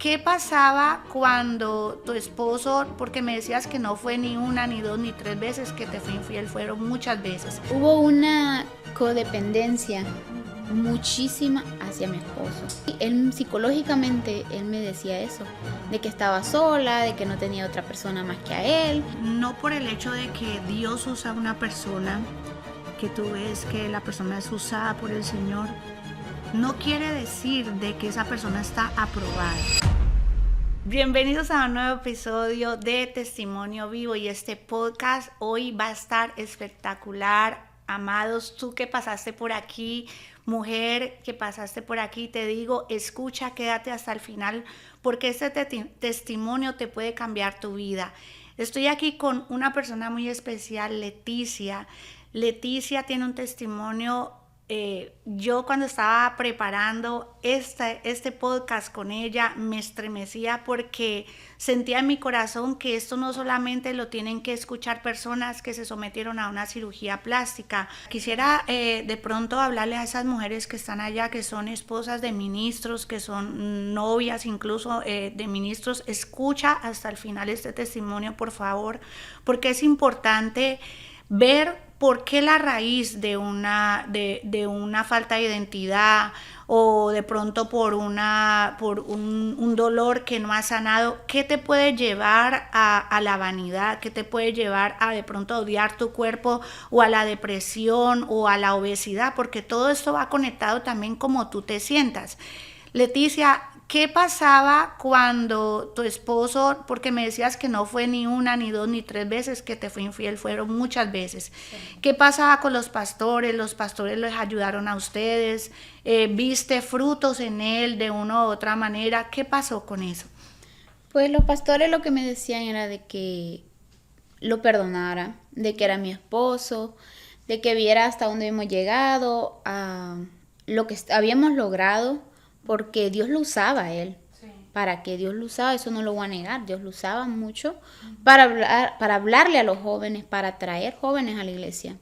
¿Qué pasaba cuando tu esposo, porque me decías que no fue ni una, ni dos, ni tres veces que te fue infiel, fueron muchas veces? Hubo una codependencia muchísima hacia mi esposo. Él psicológicamente, él me decía eso, de que estaba sola, de que no tenía otra persona más que a él. No por el hecho de que Dios usa a una persona, que tú ves que la persona es usada por el Señor, no quiere decir de que esa persona está aprobada. Bienvenidos a un nuevo episodio de Testimonio Vivo, y este podcast hoy va a estar espectacular. Amados, tú que pasaste por aquí, mujer que pasaste por aquí, te digo, escucha, quédate hasta el final, porque este testimonio te puede cambiar tu vida. Estoy aquí con una persona muy especial, Leticia. Leticia tiene un testimonio. Yo cuando estaba preparando este podcast con ella me estremecía porque sentía en mi corazón que esto no solamente lo tienen que escuchar personas que se sometieron a una cirugía plástica. Quisiera de pronto hablarle a esas mujeres que están allá, que son esposas de ministros, que son novias incluso de ministros. Escucha hasta el final este testimonio, por favor, porque es importante ver por qué la raíz de una falta de identidad, o de pronto por un dolor que no ha sanado, qué te puede llevar a la vanidad, qué te puede llevar a de pronto odiar tu cuerpo, o a la depresión, o a la obesidad, porque todo esto va conectado también como tú te sientas. Leticia, ¿qué pasaba cuando tu esposo, porque me decías que no fue ni una, ni dos, ni tres veces que te fue infiel, fueron muchas veces? Sí. ¿Qué pasaba con los pastores? ¿Los pastores les ayudaron a ustedes? ¿Viste frutos en él de una u otra manera? ¿Qué pasó con eso? Pues los pastores lo que me decían era de que lo perdonara, de que era mi esposo, de que viera hasta dónde hemos llegado, a lo que habíamos logrado, porque Dios lo usaba a él. Sí. Para que Dios lo usaba, eso no lo voy a negar, Dios lo usaba mucho para hablarle a los jóvenes, para traer jóvenes a la iglesia.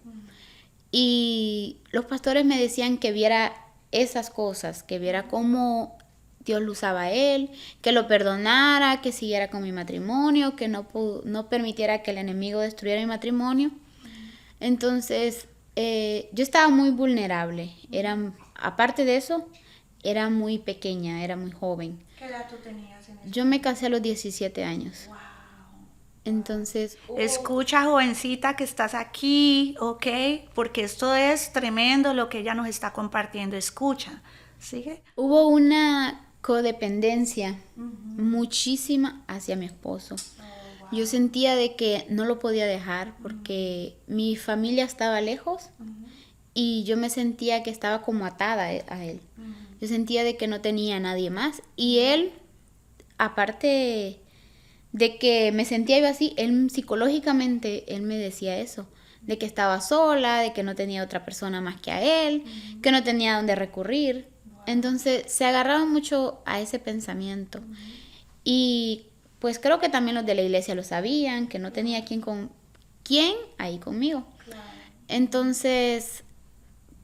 Y los pastores me decían que viera esas cosas, que viera cómo Dios lo usaba a él, que lo perdonara, que siguiera con mi matrimonio, que no permitiera que el enemigo destruyera mi matrimonio. Entonces, yo estaba muy vulnerable. Aparte de eso, era muy pequeña, era muy joven. ¿Qué edad tú tenías en eso? Yo me casé a los 17 años. Wow. Entonces, escucha, jovencita, que estás aquí, ¿ok? Porque esto es tremendo lo que ella nos está compartiendo. Escucha, ¿sigue? Hubo una codependencia muchísima hacia mi esposo. Wow. Yo sentía de que no lo podía dejar porque mi familia estaba lejos y yo me sentía que estaba como atada a él. Yo sentía de que no tenía a nadie más, y él, aparte de que me sentía yo así, él psicológicamente, él me decía eso, de que estaba sola, de que no tenía otra persona más que a él, que no tenía a dónde recurrir. Entonces se agarraba mucho a ese pensamiento. Y pues creo que también los de la iglesia lo sabían, que no tenía quién ahí conmigo. Entonces,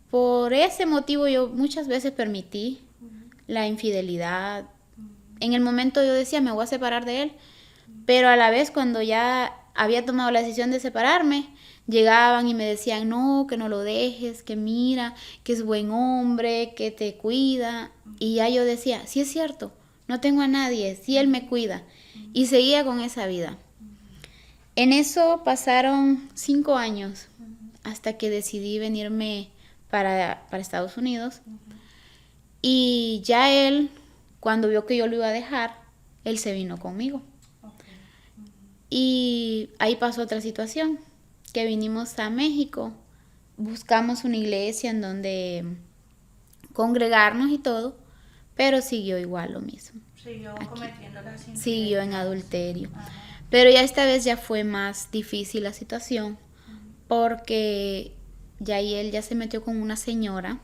por ese motivo yo muchas veces permití la infidelidad. En el momento yo decía, me voy a separar de él, pero a la vez cuando ya había tomado la decisión de separarme, llegaban y me decían, no, que no lo dejes, que mira, que es buen hombre, que te cuida. Y ya yo decía, sí es cierto, no tengo a nadie, sí él me cuida. Y seguía con esa vida. En eso pasaron 5 años hasta que decidí venirme para Estados Unidos. Y ya él, cuando vio que yo lo iba a dejar, él se vino conmigo. Y ahí pasó otra situación, que vinimos a México, buscamos una iglesia en donde congregarnos y todo, pero siguió igual lo mismo. Siguió cometiendo las infidelidades. Siguió en adulterio. Ajá. Pero ya esta vez ya fue más difícil la situación, porque ya él ya se metió con una señora,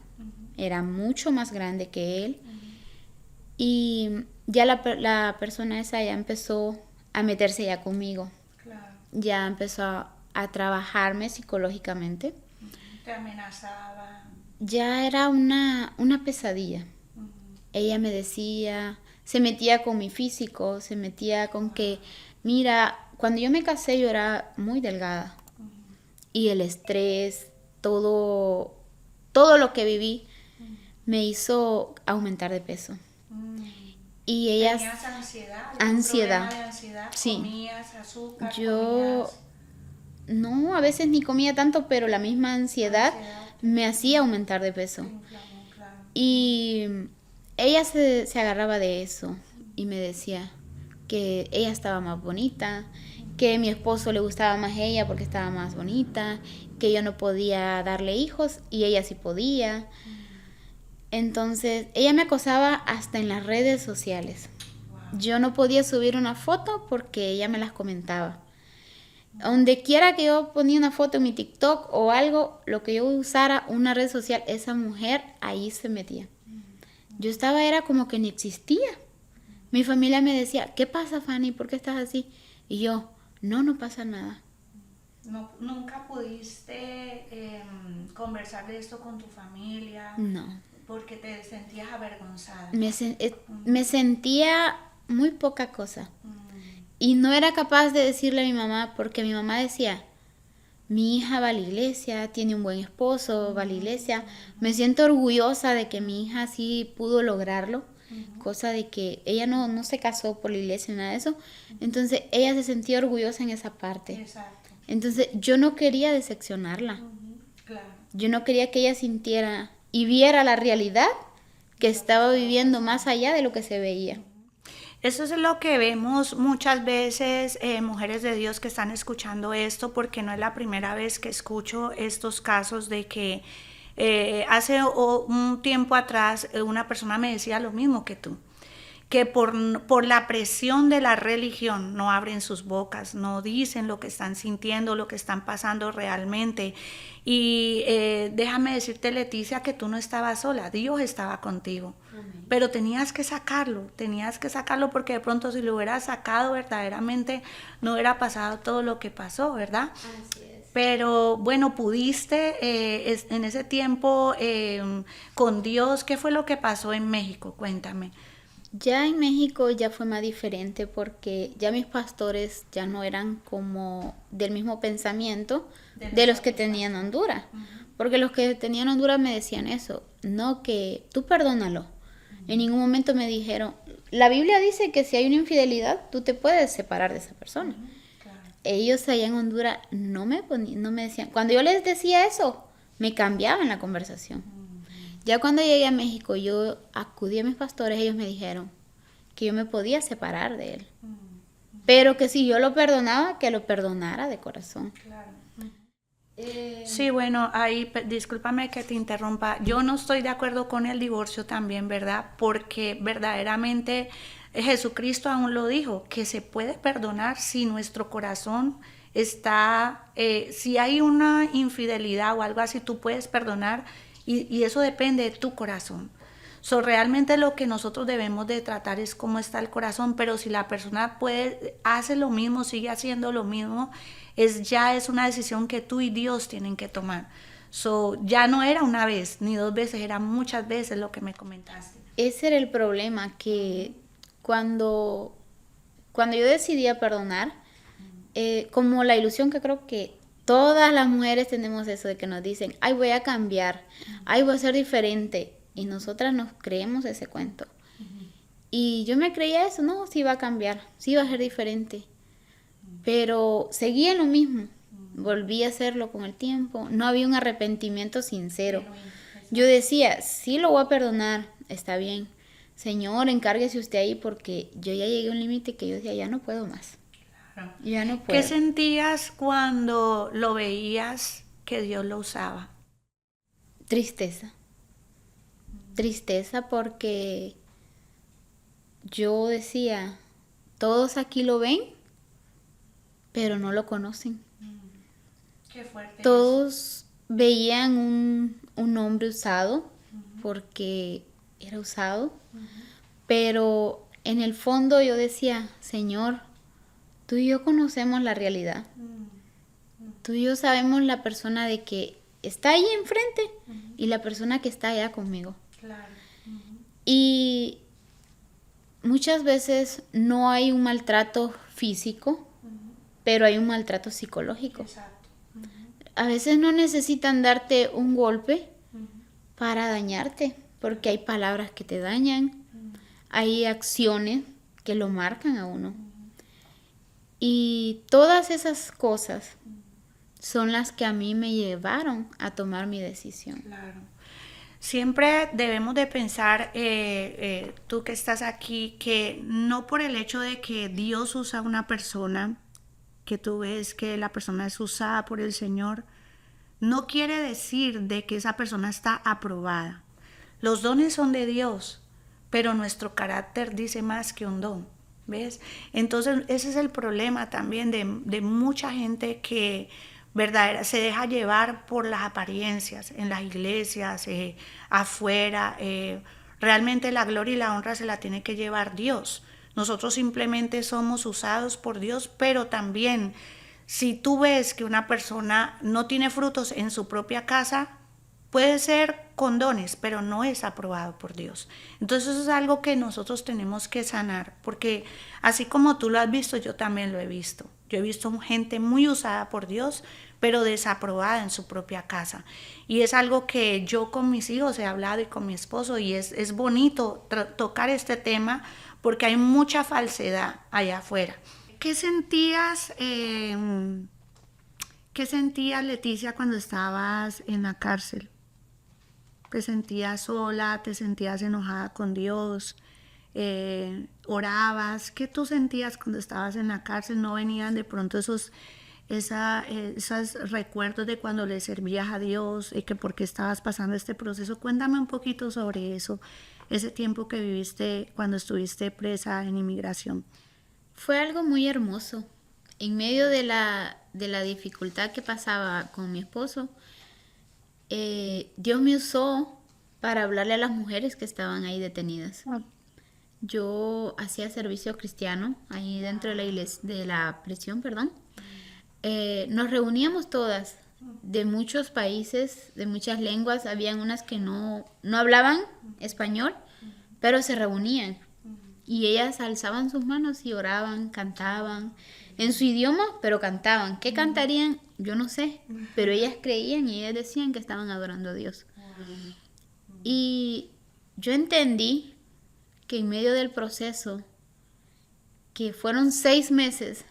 era mucho más grande que él, y ya la persona esa ya empezó a meterse ya conmigo. Claro. Ya empezó a trabajarme psicológicamente. Te amenazaba. Ya era una pesadilla. Ella me decía, se metía con mi físico, se metía con que, mira, cuando yo me casé yo era muy delgada. Y el estrés, todo lo que viví me hizo aumentar de peso. Y ellas... ¿Tenías ansiedad? Ansiedad. ¿Problema de ansiedad? Sí. ¿Comías azúcar? Yo no, a veces ni comía tanto, pero la misma ansiedad me hacía aumentar de peso. Claro. Y ella se agarraba de eso y me decía que ella estaba más bonita, que a mi esposo le gustaba más ella porque estaba más bonita, que yo no podía darle hijos y ella sí podía. Entonces, ella me acosaba hasta en las redes sociales. Yo no podía subir una foto porque ella me las comentaba. Donde quiera que yo ponía una foto en mi TikTok o algo, lo que yo usara, una red social, esa mujer ahí se metía. Yo era como que ni existía. Mi familia me decía, ¿qué pasa, Fanny? ¿Por qué estás así? Y yo, no pasa nada. ¿Nunca pudiste conversar de esto con tu familia? No. Porque te sentías avergonzada. Me sentía muy poca cosa. Y no era capaz de decirle a mi mamá, porque mi mamá decía, mi hija va a la iglesia, tiene un buen esposo, va a la iglesia. Me siento orgullosa de que mi hija sí pudo lograrlo. Cosa de que ella no se casó por la iglesia ni nada de eso. Entonces ella se sentía orgullosa en esa parte. Exacto. Entonces yo no quería decepcionarla. Claro. Yo no quería que ella sintiera y viera la realidad que estaba viviendo más allá de lo que se veía. Eso es lo que vemos muchas veces, mujeres de Dios que están escuchando esto, porque no es la primera vez que escucho estos casos de que hace un tiempo atrás una persona me decía lo mismo que tú, que por la presión de la religión no abren sus bocas, no dicen lo que están sintiendo, lo que están pasando realmente. Y déjame decirte, Leticia, que tú no estabas sola, Dios estaba contigo. Amén. Pero tenías que sacarlo porque de pronto si lo hubieras sacado verdaderamente no hubiera pasado todo lo que pasó, ¿verdad? Así es. Pero bueno, pudiste en ese tiempo con Dios. ¿Qué fue lo que pasó en México? Cuéntame. Ya en México ya fue más diferente porque ya mis pastores ya no eran como del mismo pensamiento de los que tenían Honduras. Porque los que tenían Honduras me decían eso, no, que tú perdónalo. En ningún momento me dijeron, la Biblia dice que si hay una infidelidad, tú te puedes separar de esa persona. Claro. Ellos allá en Honduras no me decían, cuando yo les decía eso, me cambiaban la conversación. Ya cuando llegué a México, yo acudí a mis pastores, ellos me dijeron que yo me podía separar de él. Pero que si yo lo perdonaba, que lo perdonara de corazón. Claro. Sí, bueno, ahí, discúlpame que te interrumpa. Yo no estoy de acuerdo con el divorcio también, ¿verdad? Porque verdaderamente Jesucristo aún lo dijo, que se puede perdonar si nuestro corazón está, si hay una infidelidad o algo así, tú puedes perdonar. Y eso depende de tu corazón. Realmente lo que nosotros debemos de tratar es cómo está el corazón, pero si la persona hace lo mismo, sigue haciendo lo mismo, ya es una decisión que tú y Dios tienen que tomar. Ya no era una vez ni dos veces, era muchas veces lo que me comentaste. Ese era el problema, que cuando yo decidí perdonar, como la ilusión que creo que todas las mujeres tenemos eso de que nos dicen, ay, voy a cambiar, ay, voy a ser diferente. Y nosotras nos creemos ese cuento. Y yo me creía eso, no, sí va a cambiar, sí va a ser diferente. Pero seguía en lo mismo. Volví a hacerlo con el tiempo. No había un arrepentimiento sincero. Yo decía, sí lo voy a perdonar, está bien. Señor, encárguese usted ahí porque yo ya llegué a un límite que yo decía, ya no puedo más. Ya no puedo. ¿Qué sentías cuando lo veías que Dios lo usaba? Tristeza. Tristeza porque yo decía, todos aquí lo ven, pero no lo conocen. Qué fuerte. Todos veían un hombre usado porque era usado, pero en el fondo yo decía, Señor, tú y yo conocemos la realidad. Tú y yo sabemos la persona de que está ahí enfrente y la persona que está allá conmigo. Claro. Y muchas veces no hay un maltrato físico, pero hay un maltrato psicológico. Exacto. A veces no necesitan darte un golpe para dañarte, porque hay palabras que te dañan, hay acciones que lo marcan a uno. Y todas esas cosas son las que a mí me llevaron a tomar mi decisión. Claro. Siempre debemos de pensar, tú que estás aquí, que no por el hecho de que Dios usa a una persona, que tú ves que la persona es usada por el Señor, no quiere decir de que esa persona está aprobada. Los dones son de Dios, pero nuestro carácter dice más que un don, ¿ves? Entonces ese es el problema también de mucha gente que se deja llevar por las apariencias en las iglesias, afuera. Realmente la gloria y la honra se la tiene que llevar Dios. Nosotros simplemente somos usados por Dios, pero también si tú ves que una persona no tiene frutos en su propia casa, puede ser con dones, pero no es aprobado por Dios. Entonces eso es algo que nosotros tenemos que sanar, porque así como tú lo has visto, yo también lo he visto. Yo he visto gente muy usada por Dios, pero desaprobada en su propia casa. Y es algo que yo con mis hijos he hablado y con mi esposo, y es bonito tocar este tema porque hay mucha falsedad allá afuera. ¿Qué sentías, Leticia, cuando estabas en la cárcel? ¿Te sentías sola? ¿Te sentías enojada con Dios? ¿Orabas? ¿Qué tú sentías cuando estabas en la cárcel? ¿No venían de pronto esos recuerdos de cuando le servías a Dios y que por qué estabas pasando este proceso? Cuéntame un poquito sobre eso, ese tiempo que viviste cuando estuviste presa en inmigración. Fue algo muy hermoso. En medio de la dificultad que pasaba con mi esposo, Dios me usó para hablarle a las mujeres que estaban ahí detenidas. Yo hacía servicio cristiano ahí dentro de la iglesia, de la prisión, perdón. Nos reuníamos todas de muchos países, de muchas lenguas. Habían unas que no hablaban español, pero se reunían. Y ellas alzaban sus manos y oraban, cantaban en su idioma, pero cantaban. ¿Qué cantarían? Yo no sé, pero ellas creían y ellas decían que estaban adorando a Dios. Y yo entendí que en medio del proceso, que fueron 6 meses,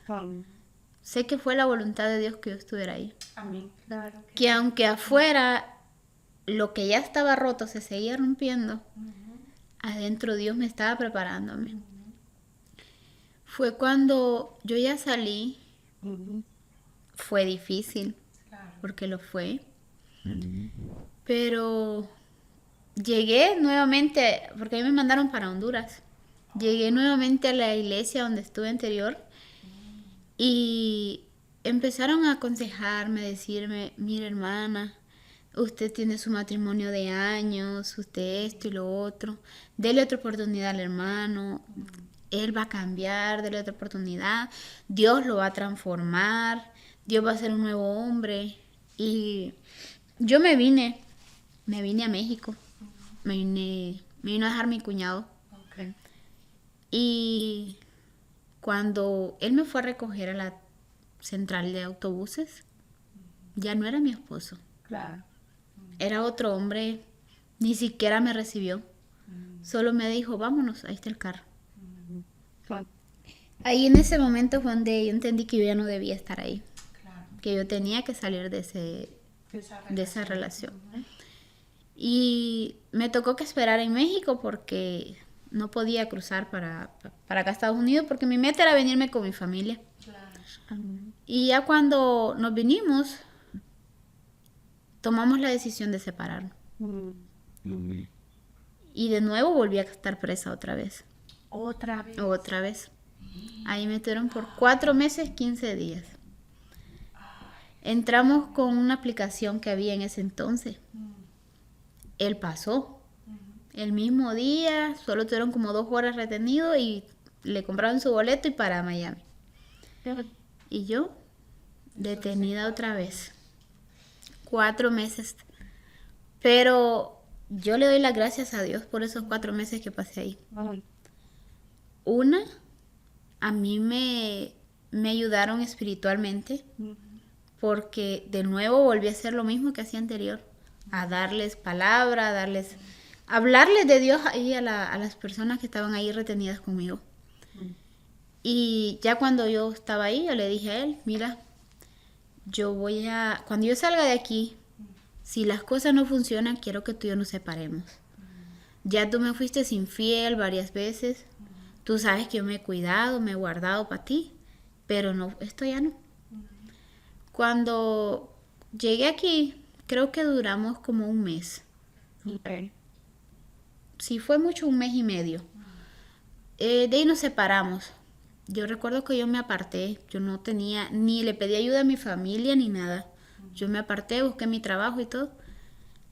sé que fue la voluntad de Dios que yo estuviera ahí. Amén. Claro que aunque afuera lo que ya estaba roto se seguía rompiendo, adentro Dios me estaba preparándome. Fue cuando yo ya salí, fue difícil, porque lo fue, pero llegué nuevamente, porque a mí me mandaron para Honduras, llegué nuevamente a la iglesia donde estuve anterior y empezaron a aconsejarme, decirme, mira hermana, usted tiene su matrimonio de años, usted esto y lo otro, dele otra oportunidad al hermano, él va a cambiar, dele otra oportunidad, Dios lo va a transformar, Dios va a ser un nuevo hombre. Y yo me vine a México, me vino a dejar mi cuñado. Okay. Y cuando él me fue a recoger a la central de autobuses, ya no era mi esposo. Claro. Era otro hombre, ni siquiera me recibió. Solo me dijo, vámonos, ahí está el carro. Ahí en ese momento fue donde yo entendí que yo ya no debía estar ahí. Claro. Que yo tenía que salir de esa relación. Y me tocó que esperar en México porque no podía cruzar para acá a Estados Unidos porque mi meta era venirme con mi familia. Claro. Y ya cuando nos vinimos, tomamos la decisión de separarnos. Y de nuevo volví a estar presa otra vez. Otra vez. Ahí me tuvieron por 4 meses, 15 días. Entramos con una aplicación que había en ese entonces. Él pasó. El mismo día, solo tuvieron como 2 horas retenido y le compraron su boleto y para Miami. Y yo, detenida otra vez. 4 meses. Pero yo le doy las gracias a Dios por esos 4 meses que pasé ahí. Una, a mí me ayudaron espiritualmente porque de nuevo volví a hacer lo mismo que hacía anterior, a darles palabra, hablarles de Dios ahí a las personas que estaban ahí retenidas conmigo. Y ya cuando yo estaba ahí, yo le dije a él, mira, cuando yo salga de aquí, si las cosas no funcionan, quiero que tú y yo nos separemos. Ya tú me fuiste infiel varias veces, tú sabes que yo me he cuidado, me he guardado para ti, pero no, esto ya no. Cuando llegué aquí, creo que duramos como un mes. Okay. Sí, fue mucho, un mes y medio. De ahí nos separamos. Yo recuerdo que yo me aparté, yo no tenía, ni le pedí ayuda a mi familia ni nada. Yo me aparté, busqué mi trabajo y todo.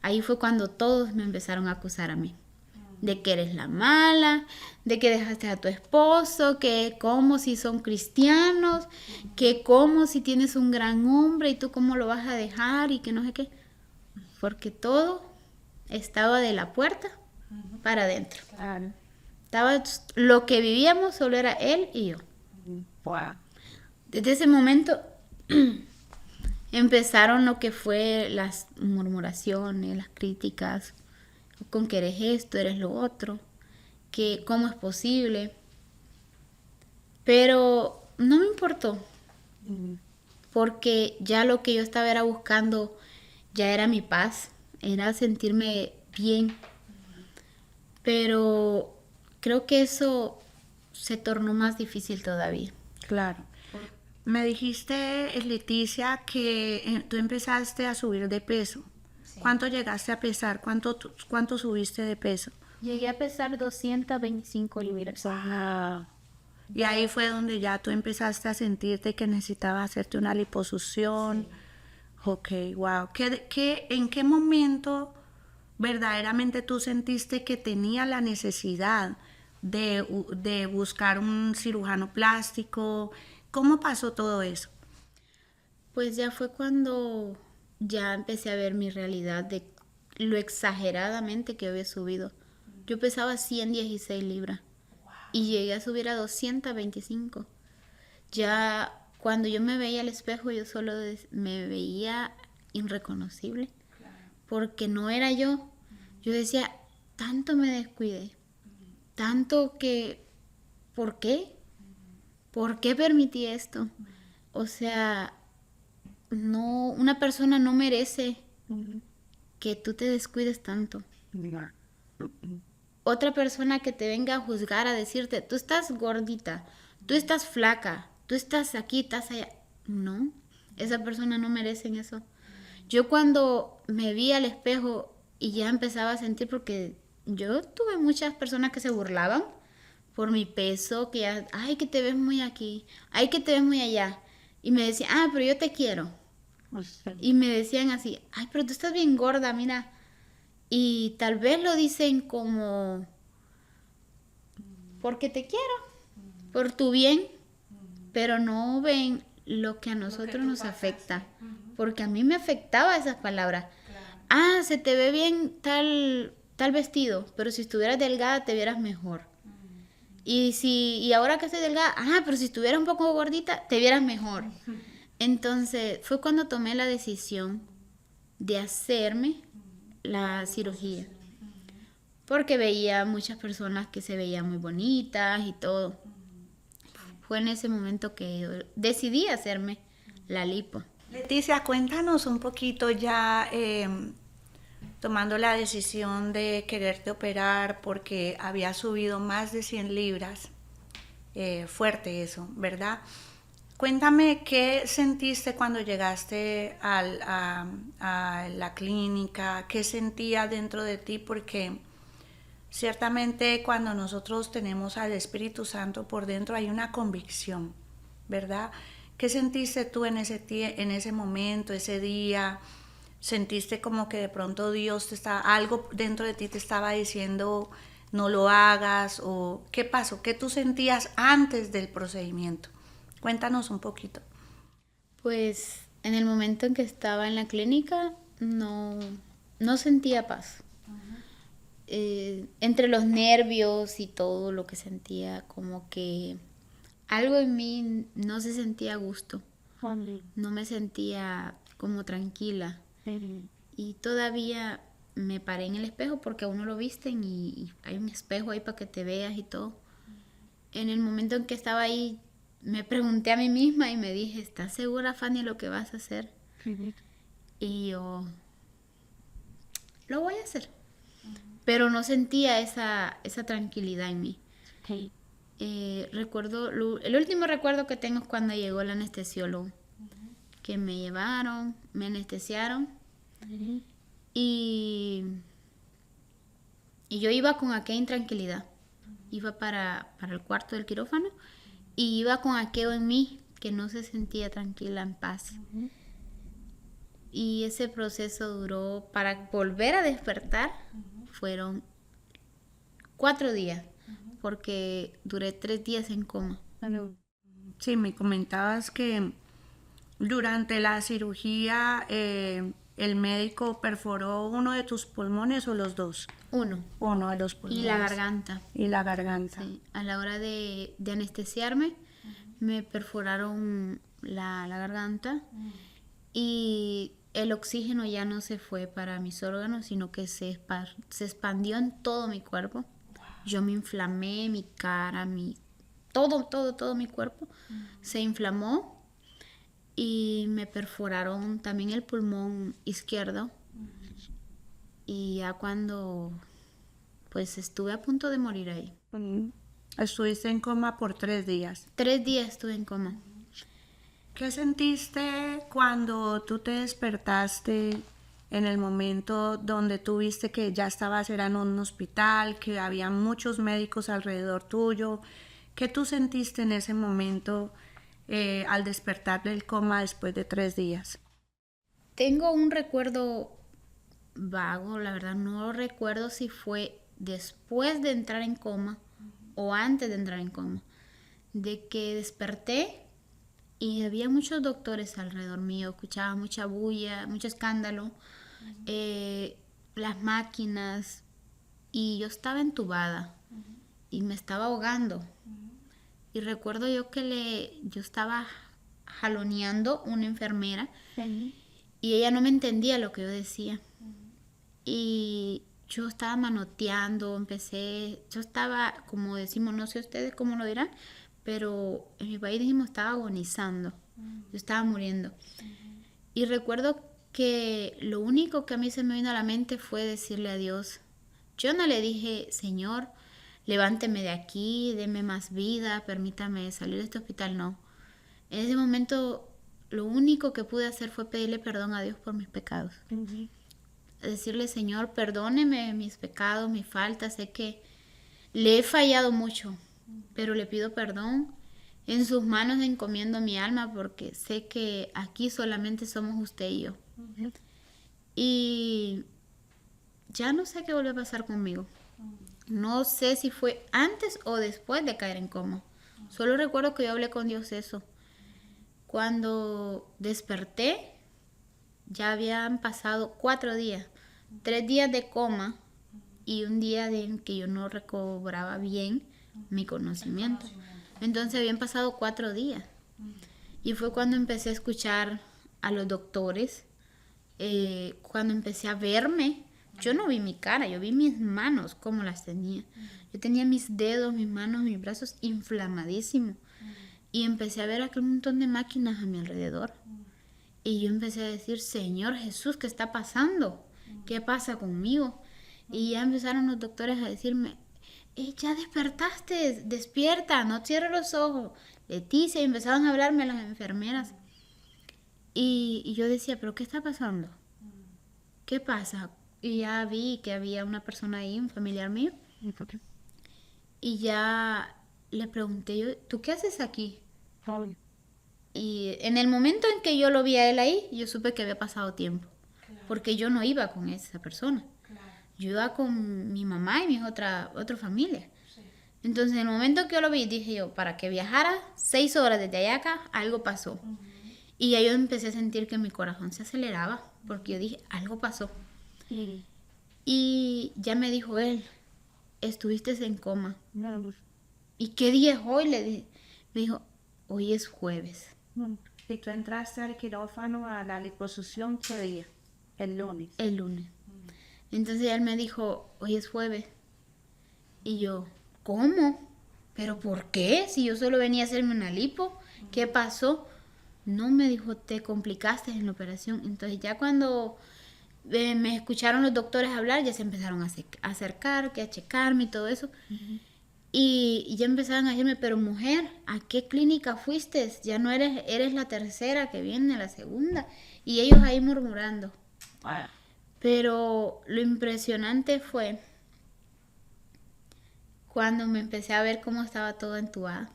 Ahí fue cuando todos me empezaron a acusar a mí. De que eres la mala, de que dejaste a tu esposo, que como si son cristianos, que como si tienes un gran hombre y tú cómo lo vas a dejar y que no sé qué. Porque todo estaba de la puerta para adentro. Claro. Lo que vivíamos solo era él y yo. Wow. Desde ese momento empezaron lo que fue las murmuraciones, las críticas, con que eres esto, eres lo otro, que cómo es posible. Pero no me importó, porque ya lo que yo estaba era buscando, ya era mi paz, era sentirme bien. Pero creo que eso se tornó más difícil todavía. Claro. Me dijiste, Leticia, que tú empezaste a subir de peso. Sí. ¿Cuánto llegaste a pesar? ¿Cuánto subiste de peso? Llegué a pesar 225 libras. Wow. Y ahí fue donde ya tú empezaste a sentirte que necesitabas hacerte una liposucción. Sí. Ok, wow. ¿En qué momento verdaderamente tú sentiste que tenía la necesidad de buscar un cirujano plástico? ¿Cómo pasó todo eso? Pues ya fue cuando ya empecé a ver mi realidad de lo exageradamente que había subido. Yo pesaba 116 libras y llegué a subir a 225. Ya cuando yo me veía al espejo, yo solo me veía irreconocible, porque no era yo. Yo decía, tanto me descuidé, tanto que, ¿por qué? ¿Por qué permití esto? O sea, no, una persona no merece que tú te descuides tanto. Otra persona que te venga a juzgar, a decirte, tú estás gordita, tú estás flaca, tú estás aquí, estás allá. No, esa persona no merece eso. Yo cuando me vi al espejo y ya empezaba a sentir, porque yo tuve muchas personas que se burlaban por mi peso, que ya, ay, que te ves muy aquí, ay, que te ves muy allá. Y me decían, ah, pero yo te quiero. Y me decían así, ay, pero tú estás bien gorda, mira. Y tal vez lo dicen como, porque te quiero, por tu bien, pero no ven lo que a nosotros nos afecta. Porque a mí me afectaba esas palabras. Ah, se te ve bien tal vestido, pero si estuvieras delgada te vieras mejor. Y ahora que estoy delgada, pero si estuvieras un poco gordita, te vieras mejor. Entonces, fue cuando tomé la decisión de hacerme la cirugía. Porque veía muchas personas que se veían muy bonitas y todo. Fue en ese momento que yo decidí hacerme la lipo. Leticia, cuéntanos un poquito ya, tomando la decisión de quererte operar porque había subido más de 100 libras. Fuerte eso, ¿verdad? Cuéntame qué sentiste cuando llegaste a la clínica, qué sentías dentro de ti, porque ciertamente cuando nosotros tenemos al Espíritu Santo por dentro hay una convicción, ¿verdad? ¿Qué sentiste tú en ese momento, ese día? ¿Sentiste como que de pronto algo dentro de ti te estaba diciendo no lo hagas? ¿O qué pasó? ¿Qué tú sentías antes del procedimiento? Cuéntanos un poquito. Pues en el momento en que estaba en la clínica no sentía paz. entre los nervios y todo lo que sentía, como que algo en mí no se sentía a gusto, no me sentía como tranquila. Y todavía me paré en el espejo porque a uno lo visten y hay un espejo ahí para que te veas y todo. En el momento en que estaba ahí, me pregunté a mí misma y me dije, ¿estás segura, Fanny, de lo que vas a hacer? Y yo, lo voy a hacer. Pero no sentía esa tranquilidad en mí. Recuerdo, el último recuerdo que tengo es cuando llegó el anestesiólogo, que me llevaron, me anestesiaron y yo iba con aquella intranquilidad. Iba para el cuarto del quirófano y iba con aquello en mí que no se sentía tranquila, en paz. Y ese proceso duró, para volver a despertar, fueron 4 días, porque duré 3 días en coma. Sí, me comentabas que durante la cirugía el médico perforó uno de tus pulmones o los dos. Uno de los pulmones. Y la garganta. Y la garganta. Sí. A la hora de anestesiarme, me perforaron la garganta y el oxígeno ya no se fue para mis órganos, sino que se expandió en todo mi cuerpo. Yo me inflamé, mi cara, todo mi cuerpo se inflamó y me perforaron también el pulmón izquierdo. Y ya cuando pues estuve a punto de morir ahí. Estuviste en coma por 3 días. 3 días estuve en coma. ¿Qué sentiste cuando tú te despertaste en el momento donde tú viste que ya estabas en un hospital, que había muchos médicos alrededor tuyo? ¿Qué tú sentiste en ese momento al despertar del coma después de 3 días? Tengo un recuerdo vago, la verdad no recuerdo si fue después de entrar en coma o antes de entrar en coma, de que desperté y había muchos doctores alrededor mío, escuchaba mucha bulla, mucho escándalo, las máquinas, y yo estaba entubada y me estaba ahogando. Y recuerdo yo que yo estaba jaloneando una enfermera y ella no me entendía lo que yo decía. Y yo estaba manoteando, yo estaba, como decimos, no sé ustedes cómo lo dirán, pero en mi país dijimos estaba agonizando, yo estaba muriendo. Y recuerdo que lo único que a mí se me vino a la mente fue decirle a Dios. Yo no le dije, Señor, levánteme de aquí, deme más vida, permítame salir de este hospital, no. En ese momento lo único que pude hacer fue pedirle perdón a Dios por mis pecados. Decirle, Señor, perdóneme mis pecados, mis faltas, sé que le he fallado mucho, pero le pido perdón. En sus manos encomiendo mi alma porque sé que aquí solamente somos usted y yo. Y ya no sé qué volvió a pasar conmigo. No sé si fue antes o después de caer en coma. Solo recuerdo que yo hablé con Dios eso. Cuando desperté, ya habían pasado 4 días. 3 días de coma y un día en que yo no recobraba bien mi conocimiento. Entonces habían pasado 4 días. Y fue cuando empecé a escuchar a los doctores, cuando empecé a verme. Yo no vi mi cara, yo vi mis manos, cómo las tenía. Yo tenía mis dedos, mis manos, mis brazos inflamadísimos. Y empecé a ver aquel montón de máquinas a mi alrededor. Y yo empecé a decir, Señor Jesús, ¿qué está pasando? ¿Qué pasa conmigo? Y ya empezaron los doctores a decirme, ya despertaste, despierta, no cierres los ojos. Leticia, y empezaron a hablarme las enfermeras. Y yo decía, ¿pero qué está pasando? ¿Qué pasa? Y ya vi que había una persona ahí, un familiar mío. Y ya le pregunté yo, ¿tú qué haces aquí? Y en el momento en que yo lo vi a él ahí, yo supe que había pasado tiempo. Porque yo no iba con esa persona. Yo iba con mi mamá y mi otra familia. Entonces, en el momento que yo lo vi, dije yo, para que viajara 6 horas desde allá acá, algo pasó. Y ya yo empecé a sentir que mi corazón se aceleraba, porque yo dije, algo pasó. Y ya me dijo él, estuviste en coma. No. ¿Y qué día es hoy? Me dijo, hoy es jueves. Si tú entraste al quirófano a la liposucción, ¿qué día? El lunes. El lunes. Entonces él me dijo, hoy es jueves. Y yo, ¿cómo? ¿Pero por qué? Si yo solo venía a hacerme una lipo, ¿qué pasó? No, me dijo, te complicaste en la operación. Entonces ya cuando me escucharon los doctores hablar, ya se empezaron a acercar, que a checarme y todo eso. Y ya empezaban a decirme, pero mujer, ¿a qué clínica fuiste? Ya no eres la tercera que viene, la segunda. Y ellos ahí murmurando. Ah, Pero lo impresionante fue cuando me empecé a ver cómo estaba todo entubado.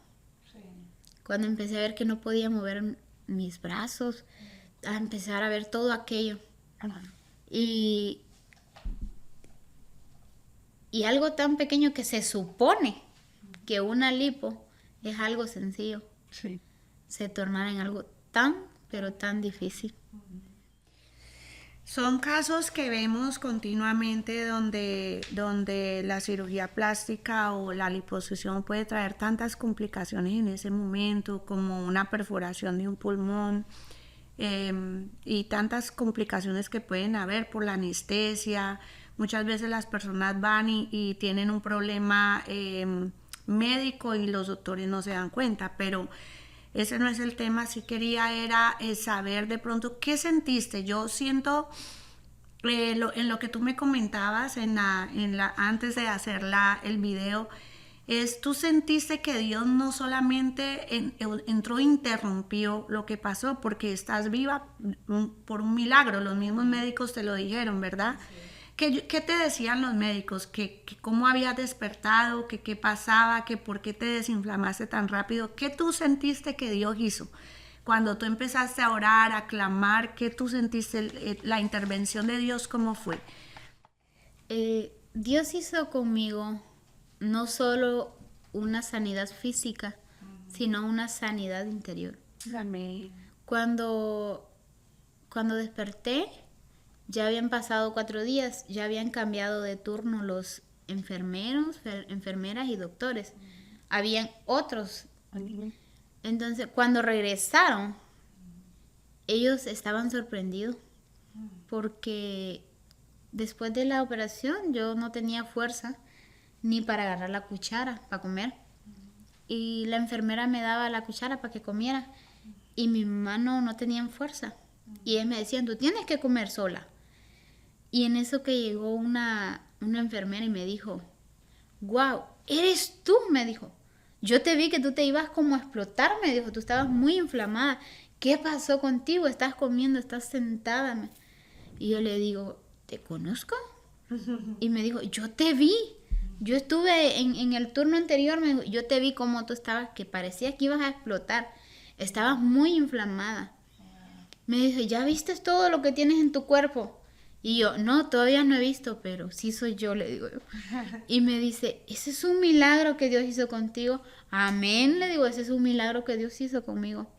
Cuando empecé a ver que no podía mover mis brazos, a empezar a ver todo aquello. Y algo tan pequeño que se supone que una lipo es algo sencillo, sí. se tornara en algo tan, pero tan difícil. Son casos que vemos continuamente donde la cirugía plástica o la liposucción puede traer tantas complicaciones en ese momento, como una perforación de un pulmón y tantas complicaciones que pueden haber por la anestesia. Muchas veces las personas van y tienen un problema médico y los doctores no se dan cuenta, pero ese no es el tema. Sí quería era saber de pronto qué sentiste. Yo siento en lo que tú me comentabas antes de hacer el video, tú sentiste que Dios no solamente entró e interrumpió lo que pasó, porque estás viva por un milagro. Los mismos médicos te lo dijeron, ¿verdad? Sí. ¿Qué te decían los médicos? ¿Que cómo habías despertado? ¿Que qué pasaba? ¿Que por qué te desinflamaste tan rápido? ¿Qué tú sentiste que Dios hizo? Cuando tú empezaste a orar, a clamar, ¿qué tú sentiste? La intervención de Dios, ¿cómo fue? Dios hizo conmigo no solo una sanidad física, sino una sanidad interior. Amén. Cuando desperté, ya habían pasado 4 días, ya habían cambiado de turno los enfermeros, enfermeras y doctores. Habían otros. Entonces, cuando regresaron, ellos estaban sorprendidos porque después de la operación yo no tenía fuerza ni para agarrar la cuchara para comer. Y la enfermera me daba la cuchara para que comiera y mis manos no tenían fuerza. Y ellos me decían, tú tienes que comer sola. Y en eso que llegó una enfermera y me dijo, wow, ¿eres tú? Me dijo. Yo te vi que tú te ibas como a explotar, me dijo. Tú estabas muy inflamada. ¿Qué pasó contigo? Estás comiendo, estás sentada. Y yo le digo, ¿te conozco? Y me dijo, yo te vi. Yo estuve en el turno anterior, me dijo, yo te vi como tú estabas, que parecía que ibas a explotar. Estabas muy inflamada. Me dijo, ¿ya viste todo lo que tienes en tu cuerpo? Y yo, no, todavía no he visto, pero sí soy yo, le digo yo. Y me dice, ese es un milagro que Dios hizo contigo. Amén, le digo, ese es un milagro que Dios hizo conmigo.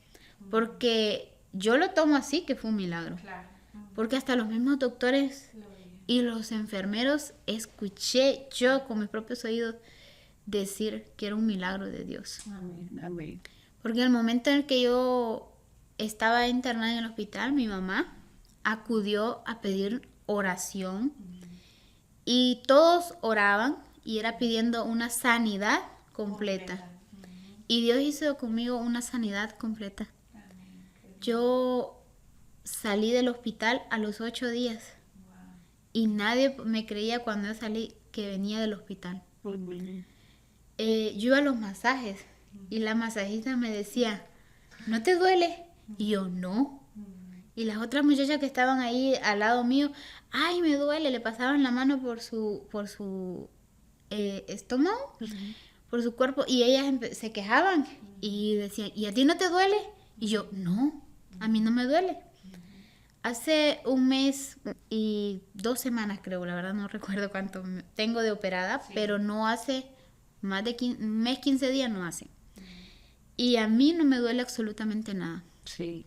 Porque yo lo tomo así, que fue un milagro. Porque hasta los mismos doctores y los enfermeros escuché yo con mis propios oídos decir que era un milagro de Dios. Amén. Amén. Porque en el momento en el que yo estaba internada en el hospital, mi mamá acudió a pedir oración y todos oraban y era pidiendo una sanidad completa. Y Dios hizo conmigo una sanidad completa. Yo salí del hospital a los 8 días y nadie me creía cuando yo salí que venía del hospital. Yo iba a los masajes y la masajista me decía, ¿no te duele? Y yo, no. Y las otras muchachas que estaban ahí al lado mío, ay, me duele, le pasaban la mano por su estómago, por su cuerpo, y ellas se quejaban y decían, ¿y a ti no te duele? Y yo, no, a mí no me duele. Hace 1 mes y 2 semanas, creo, la verdad no recuerdo cuánto tengo de operada, pero no hace más de 1 mes, 15 días no hace. Y a mí no me duele absolutamente nada. Sí.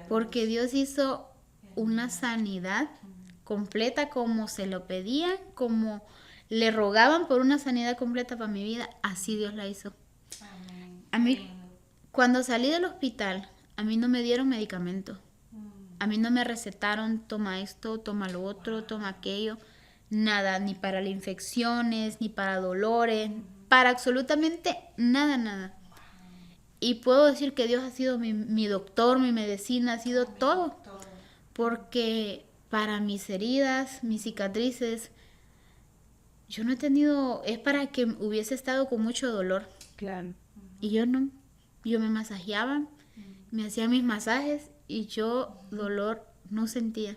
Porque Dios hizo una sanidad completa como se lo pedían, como le rogaban por una sanidad completa para mi vida, así Dios la hizo. Amén. A mí, cuando salí del hospital, a mí no me dieron medicamento. A mí no me recetaron, toma esto, toma lo otro, toma aquello. Nada, ni para las infecciones, ni para dolores, para absolutamente nada, nada. Y puedo decir que Dios ha sido mi doctor, mi medicina, ha sido todo. Porque para mis heridas, mis cicatrices, yo no he tenido, es para que hubiese estado con mucho dolor. Claro. Y yo no, yo me masajeaba, me hacía mis masajes y yo dolor no sentía.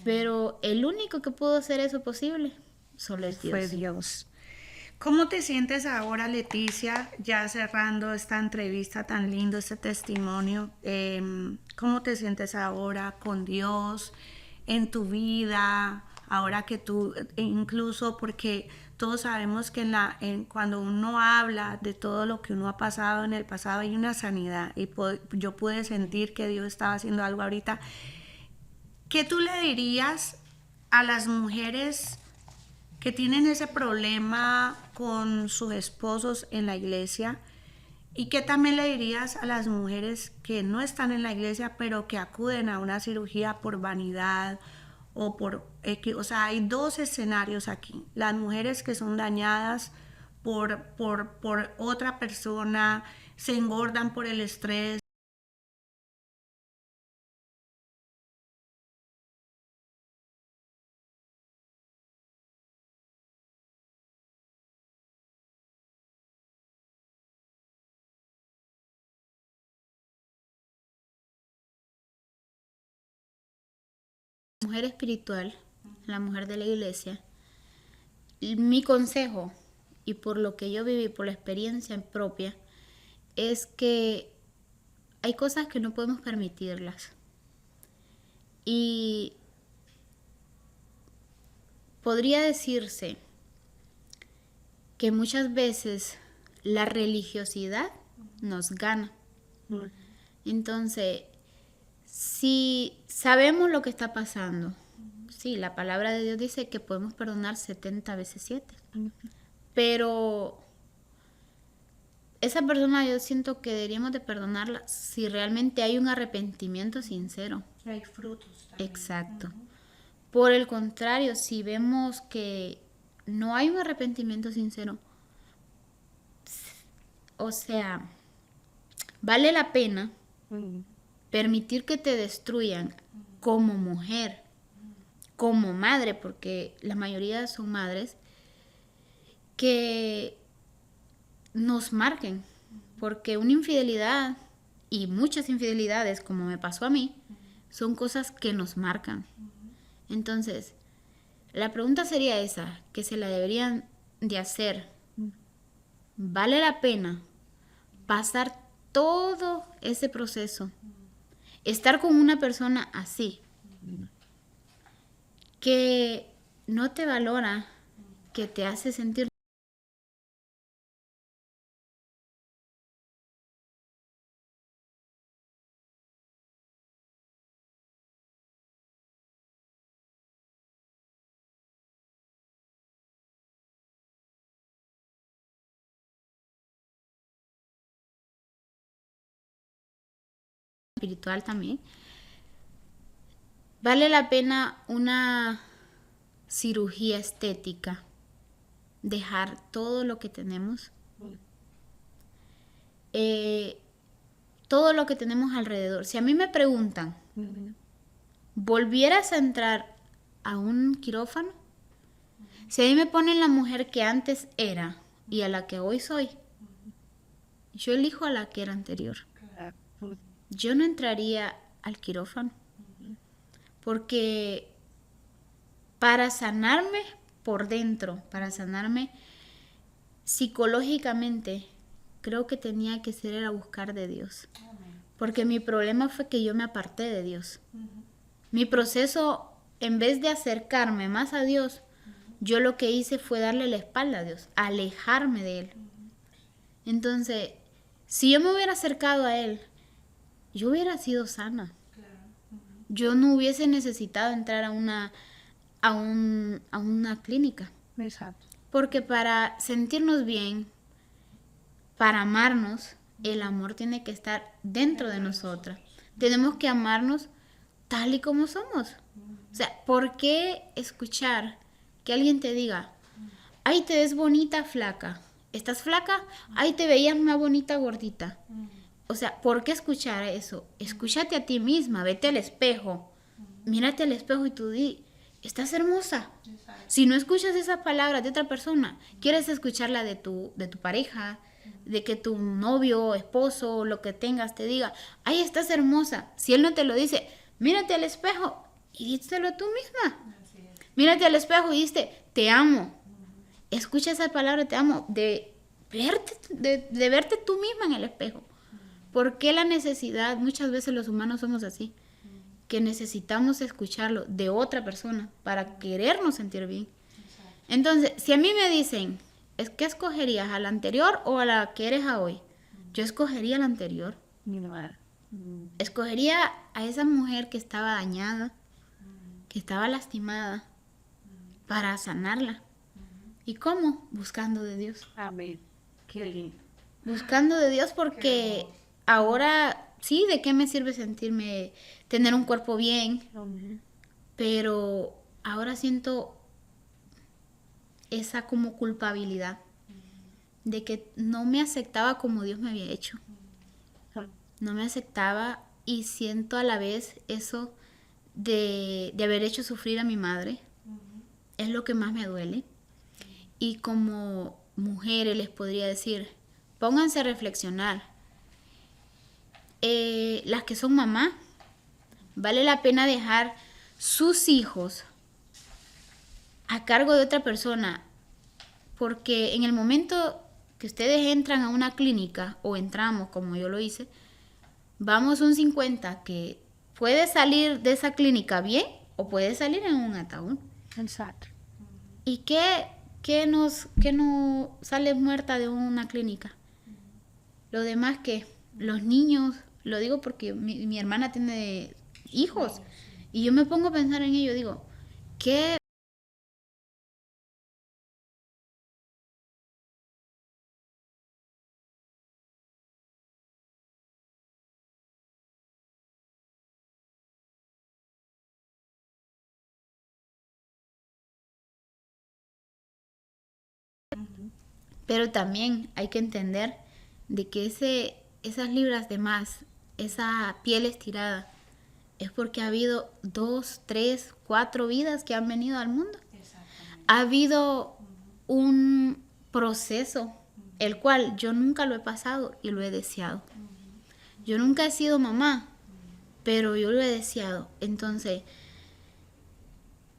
Pero el único que pudo hacer eso posible solo es Dios. Fue Dios. ¿Cómo te sientes ahora, Leticia, ya cerrando esta entrevista tan lindo, este testimonio? ¿Cómo te sientes ahora con Dios en tu vida? Ahora que tú, incluso porque todos sabemos que cuando uno habla de todo lo que uno ha pasado en el pasado, hay una sanidad. Y yo pude sentir que Dios estaba haciendo algo ahorita. ¿Qué tú le dirías a las mujeres que tienen ese problema con sus esposos en la iglesia? ¿Y qué también le dirías a las mujeres que no están en la iglesia pero que acuden a una cirugía por vanidad o por X? O sea, hay dos escenarios aquí. Las mujeres que son dañadas por otra persona, se engordan por el estrés. Mujer espiritual, la mujer de la iglesia, mi consejo, y por lo que yo viví, por la experiencia propia, es que hay cosas que no podemos permitirlas. Y podría decirse que muchas veces la religiosidad nos gana. Entonces, si sabemos lo que está pasando, sí, la palabra de Dios dice que podemos perdonar 70 veces 7. Pero esa persona yo siento que deberíamos de perdonarla si realmente hay un arrepentimiento sincero. Hay frutos también. Exacto. Por el contrario, si vemos que no hay un arrepentimiento sincero, o sea, vale la pena permitir que te destruyan como mujer, como madre, porque la mayoría son madres, que nos marquen, porque una infidelidad y muchas infidelidades, como me pasó a mí, son cosas que nos marcan. Entonces, la pregunta sería esa, que se la deberían de hacer. ¿Vale la pena pasar todo ese proceso? Estar con una persona así, que no te valora, que te hace sentir espiritual también. ¿Vale la pena una cirugía estética? Dejar todo lo que tenemos. Todo lo que tenemos alrededor. Si a mí me preguntan, ¿volvieras a entrar a un quirófano? Si a mí me ponen la mujer que antes era y a la que hoy soy, yo elijo a la que era anterior. Yo no entraría al quirófano. Porque para sanarme por dentro, para sanarme psicológicamente, creo que tenía que ser a buscar de Dios. Porque mi problema fue que yo me aparté de Dios. Mi proceso, en vez de acercarme más a Dios, yo lo que hice fue darle la espalda a Dios, alejarme de Él. Entonces, si yo me hubiera acercado a Él, yo hubiera sido sana. yo no hubiese necesitado entrar a una clínica. Exacto. Porque para sentirnos bien, para amarnos, el amor tiene que estar dentro de nosotras. Tenemos que amarnos tal y como somos. O sea, ¿por qué escuchar que alguien te diga, ay, te ves bonita, flaca? ¿Estás flaca? Ay, te veías más bonita, gordita. O sea, ¿por qué escuchar eso? Escúchate a ti misma, vete al espejo. Mírate al espejo y tú di, estás hermosa. Si no escuchas esas palabras de otra persona, quieres escucharla de tu pareja, de que tu novio, esposo, lo que tengas te diga, ay, estás hermosa. Si él no te lo dice, mírate al espejo y díselo tú misma. Mírate al espejo y diste, te amo. Escucha esa palabra, te amo, de verte tú misma en el espejo. ¿Por qué la necesidad? Muchas veces los humanos somos así, que necesitamos escucharlo de otra persona para querernos sentir bien. Entonces, si a mí me dicen, ¿qué escogerías, a la anterior o a la que eres a hoy? Yo escogería la anterior. Escogería a esa mujer que estaba dañada, que estaba lastimada, para sanarla. ¿Y cómo? Buscando de Dios. Amén. Qué lindo. Buscando de Dios porque ahora sí, ¿de qué me sirve sentirme, tener un cuerpo bien? Pero ahora siento esa como culpabilidad de que no me aceptaba como Dios me había hecho. No me aceptaba y siento a la vez eso de haber hecho sufrir a mi madre. Es lo que más me duele. Y como mujeres les podría decir, pónganse a reflexionar. Las que son mamá, vale la pena dejar sus hijos a cargo de otra persona, porque en el momento que ustedes entran a una clínica, o entramos como yo lo hice, vamos un 50 que puede salir de esa clínica bien o puede salir en un ataúd. Exacto. ¿Y qué no sale muerta de una clínica? Lo demás que los niños, lo digo porque mi hermana tiene hijos y yo me pongo a pensar en ello, digo, ¿qué? Pero también hay que entender de que esas libras de más, esa piel estirada, es porque ha habido 2, 3, 4 vidas que han venido al mundo. Ha habido un proceso, el cual yo nunca lo he pasado y lo he deseado. Yo nunca he sido mamá, pero yo lo he deseado. Entonces,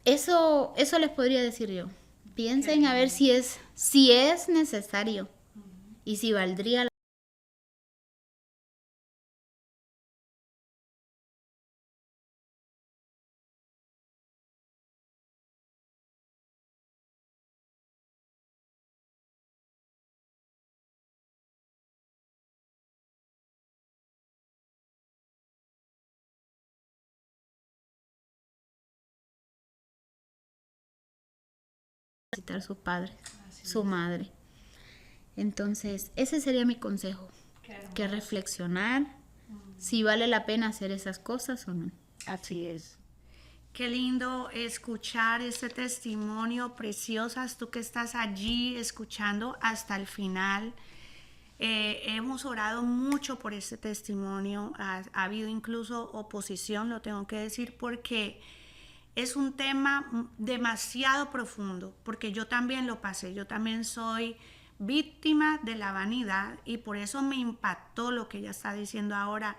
eso les podría decir yo. Piensen a ver si es necesario y si valdría la visitar su padre, su madre. Entonces, ese sería mi consejo, que reflexionar si vale la pena hacer esas cosas o no. Así es. Qué lindo escuchar este testimonio, preciosas, tú que estás allí escuchando hasta el final. Hemos orado mucho por este testimonio, ha habido incluso oposición, lo tengo que decir, porque es un tema demasiado profundo, porque yo también lo pasé, yo también soy víctima de la vanidad y por eso me impactó lo que ella está diciendo ahora.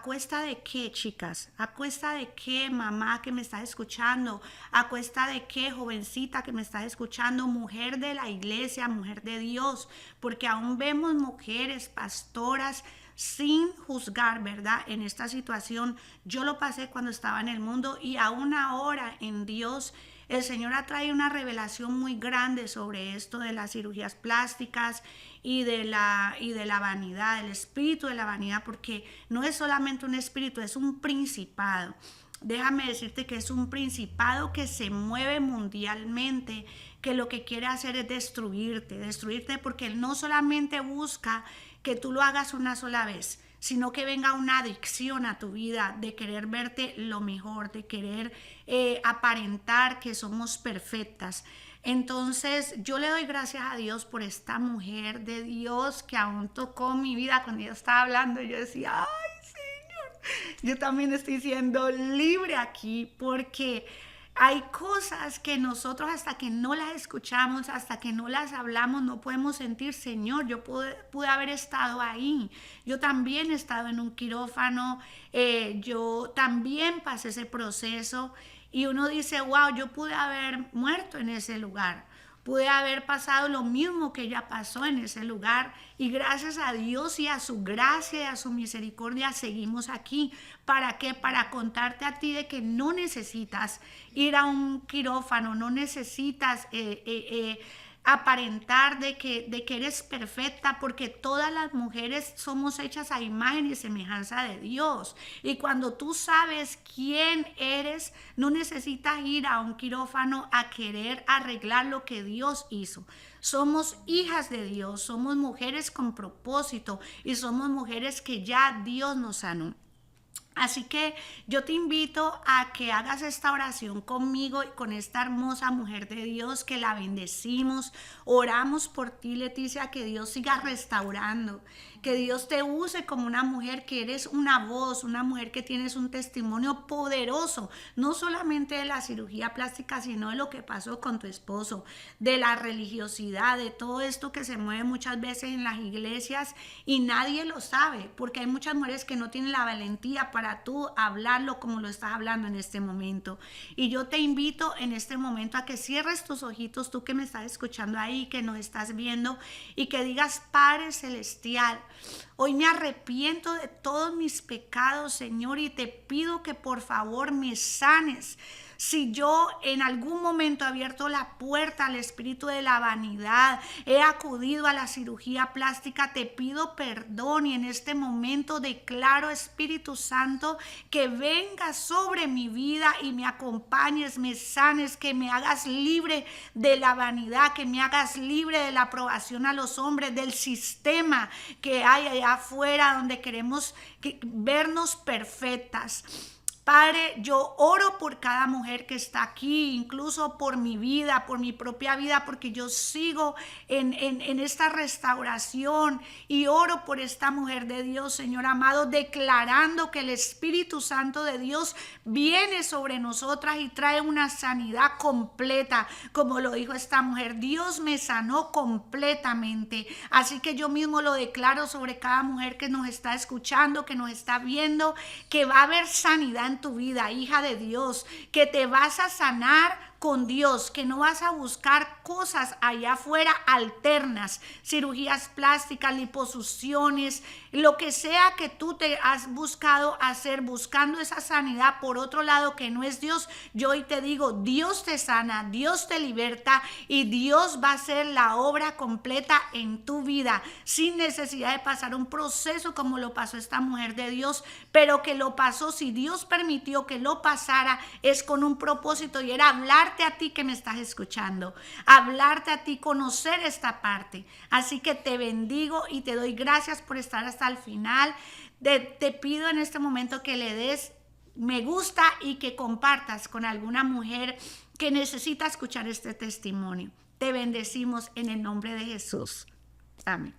¿A cuesta de qué, chicas? ¿A cuesta de qué, mamá que me está escuchando? ¿A cuesta de qué, jovencita que me está escuchando? Mujer de la iglesia, mujer de Dios. Porque aún vemos mujeres, pastoras, sin juzgar, ¿verdad? En esta situación, yo lo pasé cuando estaba en el mundo y aún ahora en Dios, el Señor ha traído una revelación muy grande sobre esto de las cirugías plásticas y de la vanidad, el espíritu de la vanidad, porque no es solamente un espíritu, es un principado. Déjame decirte que es un principado que se mueve mundialmente, que lo que quiere hacer es destruirte porque él no solamente busca que tú lo hagas una sola vez, sino que venga una adicción a tu vida de querer verte lo mejor, de querer aparentar que somos perfectas. Entonces yo le doy gracias a Dios por esta mujer de Dios que aún tocó mi vida. Cuando ella estaba hablando, yo decía, ay Señor, yo también estoy siendo libre aquí, porque hay cosas que nosotros hasta que no las escuchamos, hasta que no las hablamos, no podemos sentir. Señor, yo pude haber estado ahí. Yo también he estado en un quirófano, yo también pasé ese proceso y uno dice, wow, yo pude haber muerto en ese lugar. Pude haber pasado lo mismo que ella pasó en ese lugar y gracias a Dios y a su gracia y a su misericordia seguimos aquí. ¿Para qué? Para contarte a ti de que no necesitas ir a un quirófano, no necesitas aparentar de que eres perfecta, porque todas las mujeres somos hechas a imagen y semejanza de Dios. Y cuando tú sabes quién eres, no necesitas ir a un quirófano a querer arreglar lo que Dios hizo. Somos hijas de Dios, somos mujeres con propósito y somos mujeres que ya Dios nos sanó. Así que yo te invito a que hagas esta oración conmigo y con esta hermosa mujer de Dios, que la bendecimos. Oramos por ti, Leticia, que Dios siga restaurando, que Dios te use como una mujer que eres una voz, una mujer que tienes un testimonio poderoso, no solamente de la cirugía plástica, sino de lo que pasó con tu esposo, de la religiosidad, de todo esto que se mueve muchas veces en las iglesias y nadie lo sabe, porque hay muchas mujeres que no tienen la valentía para tú hablarlo como lo estás hablando en este momento. Y yo te invito en este momento a que cierres tus ojitos, tú que me estás escuchando ahí, que nos estás viendo, y que digas: Padre Celestial, hoy me arrepiento de todos mis pecados, Señor, y te pido que por favor me sanes. Si yo en algún momento he abierto la puerta al espíritu de la vanidad, he acudido a la cirugía plástica, te pido perdón y en este momento declaro, Espíritu Santo, que vengas sobre mi vida y me acompañes, me sanes, que me hagas libre de la vanidad, que me hagas libre de la aprobación a los hombres, del sistema que hay allá afuera donde queremos vernos perfectas. Padre, yo oro por cada mujer que está aquí, incluso por mi vida, por mi propia vida, porque yo sigo en esta restauración y oro por esta mujer de Dios, Señor amado, declarando que el Espíritu Santo de Dios viene sobre nosotras y trae una sanidad completa, como lo dijo esta mujer. Dios me sanó completamente, así que yo mismo lo declaro sobre cada mujer que nos está escuchando, que nos está viendo, que va a haber sanidad en tu vida, hija de Dios, que te vas a sanar con Dios, que no vas a buscar cosas allá afuera alternas, cirugías plásticas, liposucciones, lo que sea que tú te has buscado hacer, buscando esa sanidad por otro lado que no es Dios. Yo hoy te digo, Dios te sana, Dios te liberta y Dios va a hacer la obra completa en tu vida, sin necesidad de pasar un proceso como lo pasó esta mujer de Dios, pero que lo pasó, si Dios permitió que lo pasara, es con un propósito, y era hablar a ti que me estás escuchando, hablarte a ti, conocer esta parte. Así que te bendigo y te doy gracias por estar hasta el final. Te pido en este momento que le des me gusta y que compartas con alguna mujer que necesita escuchar este testimonio. Te bendecimos en el nombre de Jesús. Amén.